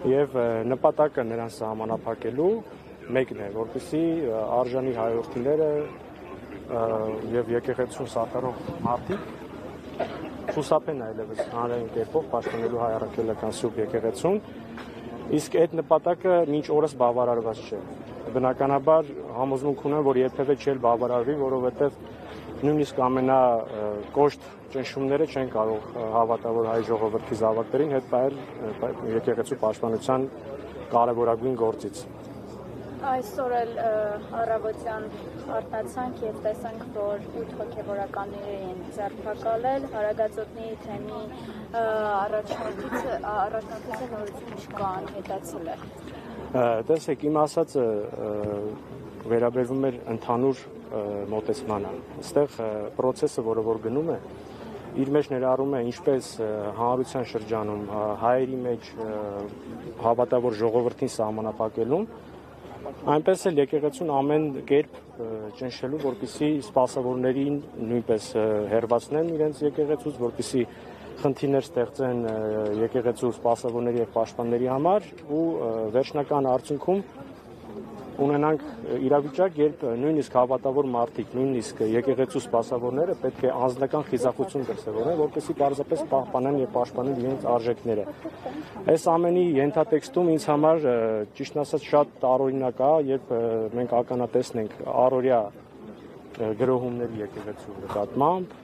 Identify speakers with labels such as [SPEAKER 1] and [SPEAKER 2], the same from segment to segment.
[SPEAKER 1] եւ նպատակը նրան սահմանափակելու մեկն է, որպեսզի արժանի հայորդիները եւ եկեղեցուն սատարող մարդիկ խուսափեն այլևս հանրային կերպով պաշտպանելու հայ առաքելական Սուրբ եկեղեցուն, իսկ այդ նպատակը մինչ օրս բավարարված չէ։ Բնականաբար համոզմունք ունեմ, որ երբևէ չէ բավարարվի, որովհետեւ նույնիսկ ամենակոշտ ճնշումները չեն կարող հավատավոր հայ ժողովրդի զավակներին հետ պահել եկեղեցու պաշտպանության կարևորագույն գործից։
[SPEAKER 2] Այսօր էլ առավոտյան արտացանք եւ տեսանք, որ 8 հոգեվորականներ էին ձերբակալել, Հարագածոտնի թեմի առաջնորդիցը նորություն չկան, հետացել է։
[SPEAKER 1] Տեսեք, իմ ասածը վերաբերվում էր ընդհանուր մոտեցմանը։ Այստեղ process-ը, որը որ գնում է, իր մեջ ներառում է ինչպես հանրության շրջանում հայերի մեջ հավատավոր ժողովրդին սահմանափակելուն, այնպես էլ եկեղեցուն ամեն կերպ ճնշելու, որպեսզի սպասավորներին նույնպես հեռացնեն իրենց եկեղեցուց, որպեսզի խնդիրներ ստեղծեն եկեղեցու սպասավորների եւ պաշտպանների համար ու վերջնական արդյունքում ունենանք իրավիճակ, երբ նույնիսկ հավատավոր մարդիկ, նույնիսկ եկեղեցու սպասավորները պետք է անձնական խիզախություն դրսևորեն, որպեսզի պարզապես պահպանեն եւ պաշտպանեն իրենց արժեքները։ Այս ամենի ենթատեքստում ինձ համար ճիշտ ասած շատ տարօրինակ է, երբ մենք ականատեսնենք առօրյա գրոհումների եկեղեցու նկատմամբ,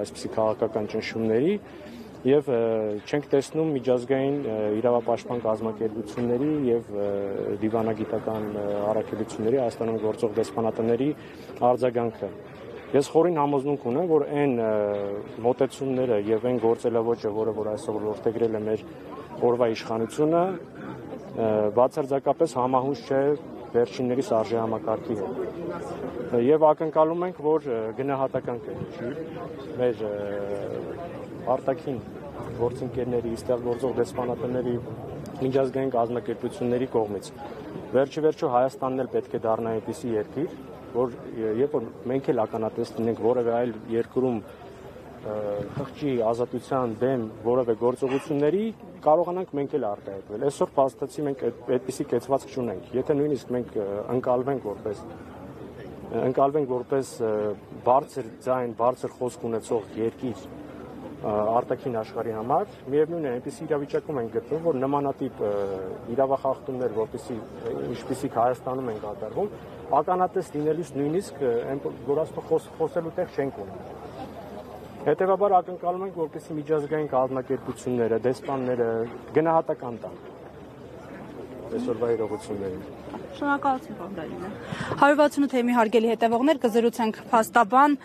[SPEAKER 1] այսպիսի քաղաքական ճնշումների եւ չենք տեսնում միջազգային իրավապաշտպան կազմակերպությունների եւ դիվանագիտական առաքելությունների Հայաստանում գործող դեսպանատների արձագանքը։ Ես խորին համոզմունք ունեմ, որ այն մոտեցումները եւ այն գործելավոճը, որը որ այսօր որդեգրել է մեր օրվա իշխանությունը, բացարձակապես համահունչ չէ վերջիններիս արժեհամակարգի հետ։ Եվ ակնկալում ենք, որ գնահատական կլինի մեր արտաքին գործընկերների, այստեղ գործող դեսպանատների, միջազգային կազմակերպությունների կողմից։ Վերջիվերջո Հայաստանն էլ պետք է դառնա այնպիսի երկիր, որ երբ որ մենք էլ ականատես լինենք որևէ այլ երկրում խղճի ազատության դեմ որևէ գործողությունների, կարողանանք մենք էլ արտահայտվել։ Այսօր փաստացի մենք այդպիսի կեցվածք չունենք։ Եթե նույնիսկ մենք ընկալվենք որպես բարձր ձայն, բարձր խոսք ունեցող երկիր արտաքին աշխարհի համար, միևնույն է, այնպիսի իրավիճակում ենք գտնվում, որ նմանատիպ իրավախախտումներ, որպեսզի ինչպիսիք Հայաստանում են կատարվում, ականատես լինելուց նույնիսկ որ ասում խոսելու տեղ չենք ունենում։ Հետևաբար ակնկալում ենք, որպեսզի միջազգային կազմակերպությունները, դեսպանները գնահատական տան այսօրվա իրողություններին։
[SPEAKER 3] Շնորհակալություն, պարոն Դարինյան։ 168 թեմի հարգելի հետևողներ, կզրուցենք փաստաբան